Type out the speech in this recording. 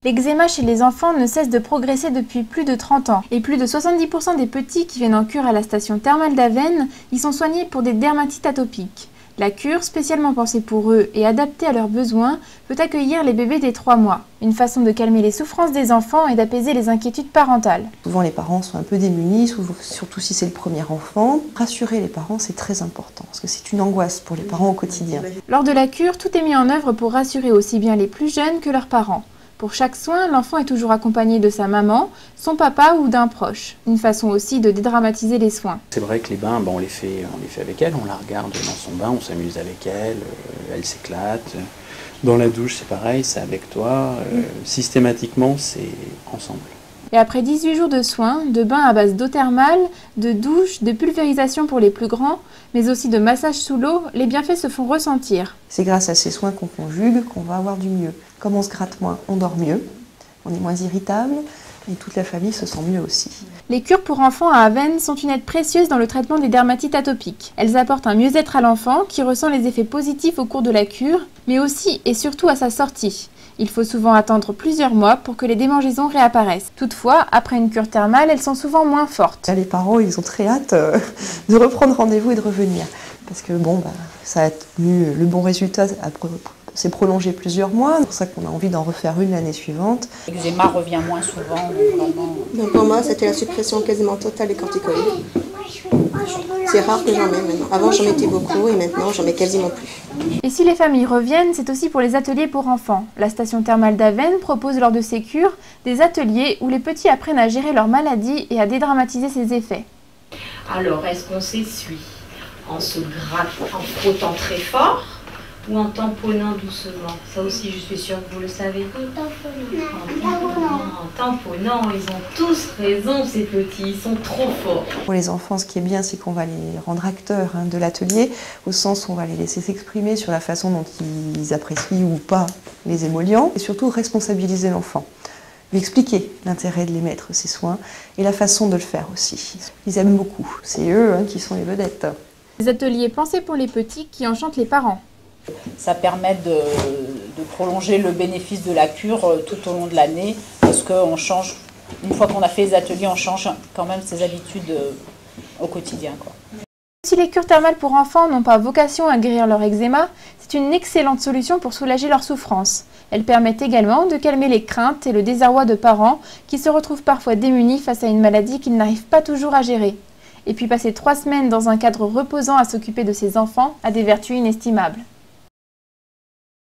L'eczéma chez les enfants ne cesse de progresser depuis plus de 30 ans et plus de 70% des petits qui viennent en cure à la station thermale d'Avesnes y sont soignés pour des dermatites atopiques. La cure, spécialement pensée pour eux et adaptée à leurs besoins, peut accueillir les bébés dès 3 mois. Une façon de calmer les souffrances des enfants et d'apaiser les inquiétudes parentales. Souvent les parents sont un peu démunis, surtout si c'est le premier enfant. Rassurer les parents, c'est très important, parce que c'est une angoisse pour les parents au quotidien. Lors de la cure, tout est mis en œuvre pour rassurer aussi bien les plus jeunes que leurs parents. Pour chaque soin, l'enfant est toujours accompagné de sa maman, son papa ou d'un proche. Une façon aussi de dédramatiser les soins. C'est vrai que les bains, on les fait avec elle, on la regarde dans son bain, on s'amuse avec elle, elle s'éclate. Dans la douche, c'est pareil, c'est avec toi. Systématiquement, c'est ensemble. Et après 18 jours de soins, de bains à base d'eau thermale, de douche, de pulvérisation pour les plus grands, mais aussi de massage sous l'eau, les bienfaits se font ressentir. C'est grâce à ces soins qu'on conjugue qu'on va avoir du mieux. Comme on se gratte moins, on dort mieux, on est moins irritable et toute la famille se sent mieux aussi. Les cures pour enfants à Avesnes sont une aide précieuse dans le traitement des dermatites atopiques. Elles apportent un mieux-être à l'enfant qui ressent les effets positifs au cours de la cure, mais aussi et surtout à sa sortie. Il faut souvent attendre plusieurs mois pour que les démangeaisons réapparaissent. Toutefois, après une cure thermale, elles sont souvent moins fortes. Les parents, ils ont très hâte de reprendre rendez-vous et de revenir. Parce que ça a tenu le bon résultat, c'est prolongé plusieurs mois. C'est pour ça qu'on a envie d'en refaire une l'année suivante. L'eczéma revient moins souvent. Donc pour moi, c'était la suppression quasiment totale des corticoïdes. C'est rare que j'en ai maintenant. Avant, j'en mettais beaucoup et maintenant, j'en mets quasiment plus. Et si les familles reviennent, c'est aussi pour les ateliers pour enfants. La station thermale d'Avesnes propose lors de ces cures des ateliers où les petits apprennent à gérer leur maladie et à dédramatiser ses effets. Alors, est-ce qu'on s'essuie en se grattant, en frottant très fort ou en tamponnant doucement? Ça aussi, je suis sûre que vous le savez. En tamponnant, ils ont tous raison, ces petits, ils sont trop forts. Pour les enfants, ce qui est bien, c'est qu'on va les rendre acteurs de l'atelier, au sens où on va les laisser s'exprimer sur la façon dont ils apprécient ou pas les émollients, et surtout responsabiliser l'enfant. Lui expliquer l'intérêt de les mettre, ces soins, et la façon de le faire aussi. Ils aiment beaucoup, c'est eux qui sont les vedettes. Des ateliers pensés pour les petits qui enchantent les parents. Ça permet de prolonger le bénéfice de la cure tout au long de l'année, parce qu'on change, une fois qu'on a fait les ateliers, on change quand même ses habitudes au quotidien, quoi. Si les cures thermales pour enfants n'ont pas vocation à guérir leur eczéma, c'est une excellente solution pour soulager leur souffrance. Elles permettent également de calmer les craintes et le désarroi de parents qui se retrouvent parfois démunis face à une maladie qu'ils n'arrivent pas toujours à gérer. Et puis passer 3 semaines dans un cadre reposant à s'occuper de ses enfants a des vertus inestimables.